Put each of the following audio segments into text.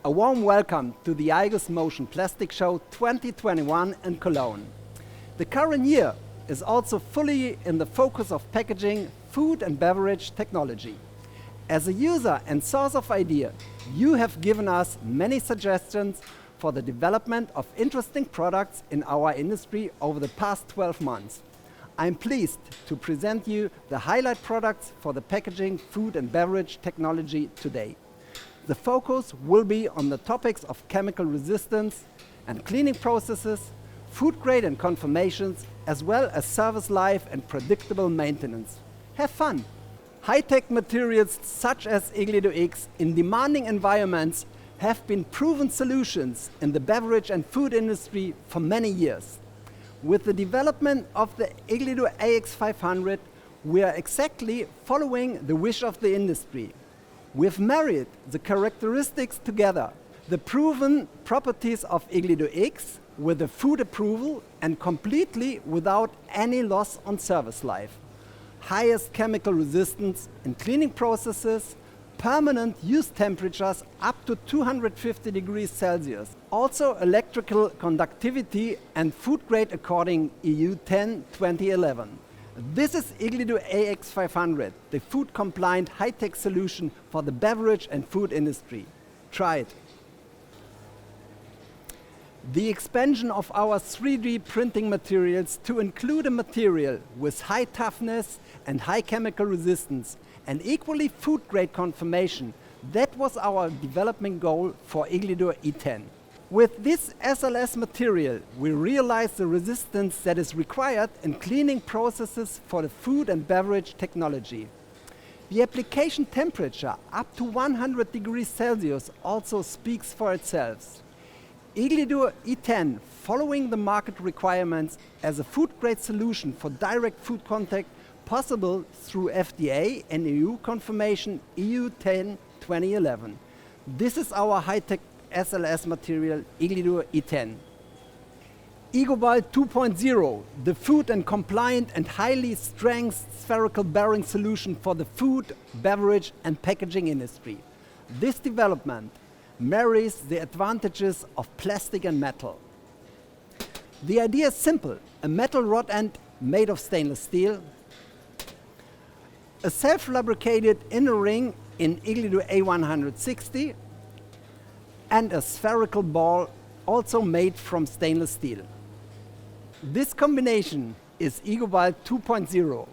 A warm welcome to the igus Motion Plastic Show 2021 in Cologne. The current year is also fully in the focus of packaging, food and beverage technology. As a user and source of idea, you have given us many suggestions for the development of interesting products in our industry over the past 12 months. I'm pleased to present you the highlight products for the packaging, food and beverage technology today. The focus will be on the topics of chemical resistance and cleaning processes, food grade and conformations, as well as service life and predictable maintenance. Have fun! High-tech materials such as Iglidor X in demanding environments have been proven solutions in the beverage and food industry for many years. With the development of the Iglidor AX500, we are exactly following the wish of the industry. We've married the characteristics together, the proven properties of Iglidor X with the food approval and completely without any loss on service life. Highest chemical resistance in cleaning processes, permanent use temperatures up to 250 degrees Celsius. Also electrical conductivity and food grade according EU 10 2011. This is Iglidor AX500, the food-compliant high-tech solution for the beverage and food industry. Try it. The expansion of our 3D printing materials to include a material with high toughness and high chemical resistance and equally food-grade conformation, that was our development goal for Iglidor E10. With this SLS material, we realize the resistance that is required in cleaning processes for the food and beverage technology. The application temperature up to 100 degrees Celsius also speaks for itself. Iglidor E10, following the market requirements as a food-grade solution for direct food contact possible through FDA and EU confirmation EU 10 2011. This is our high-tech SLS material, Iglidor E10. Egobile 2.0, the food and compliant and highly strength spherical bearing solution for the food, beverage and packaging industry. This development marries the advantages of plastic and metal. The idea is simple: a metal rod end made of stainless steel, a self-lubricated inner ring in Iglidor A160, and a spherical ball also made from stainless steel. This combination is Egobile 2.0.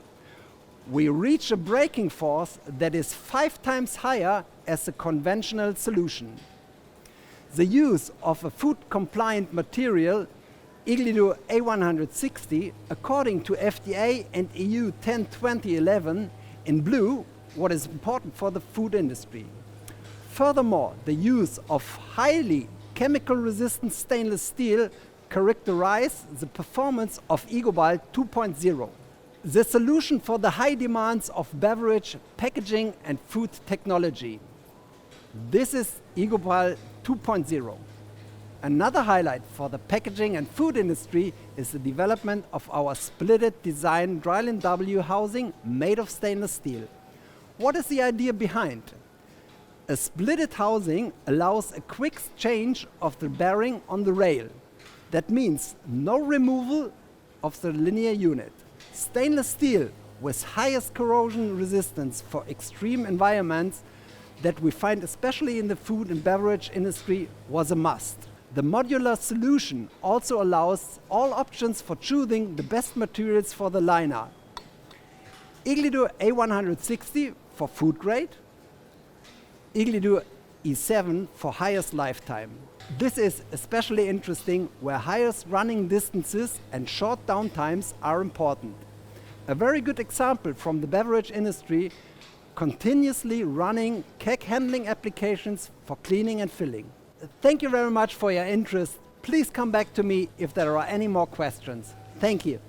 We reach a breaking force that is 5 times higher as a conventional solution. The use of a food-compliant material, Iglidor A160, according to FDA and EU 10 2011, in blue, what is important for the food industry. Furthermore, the use of highly chemical-resistant stainless steel characterize the performance of Egobile 2.0, the solution for the high demands of beverage, packaging and food technology. This is Egobile 2.0. Another highlight for the packaging and food industry is the development of our splitted design Dryland W housing made of stainless steel. What is the idea behind? A splitted housing allows a quick change of the bearing on the rail. That means no removal of the linear unit. Stainless steel with highest corrosion resistance for extreme environments that we find especially in the food and beverage industry was a must. The modular solution also allows all options for choosing the best materials for the liner. Iglidor A160 for food grade, Iglidor E7 for highest lifetime. This is especially interesting where highest running distances and short downtimes are important. A very good example from the beverage industry: continuously running keg handling applications for cleaning and filling. Thank you very much for your interest. Please come back to me if there are any more questions. Thank you.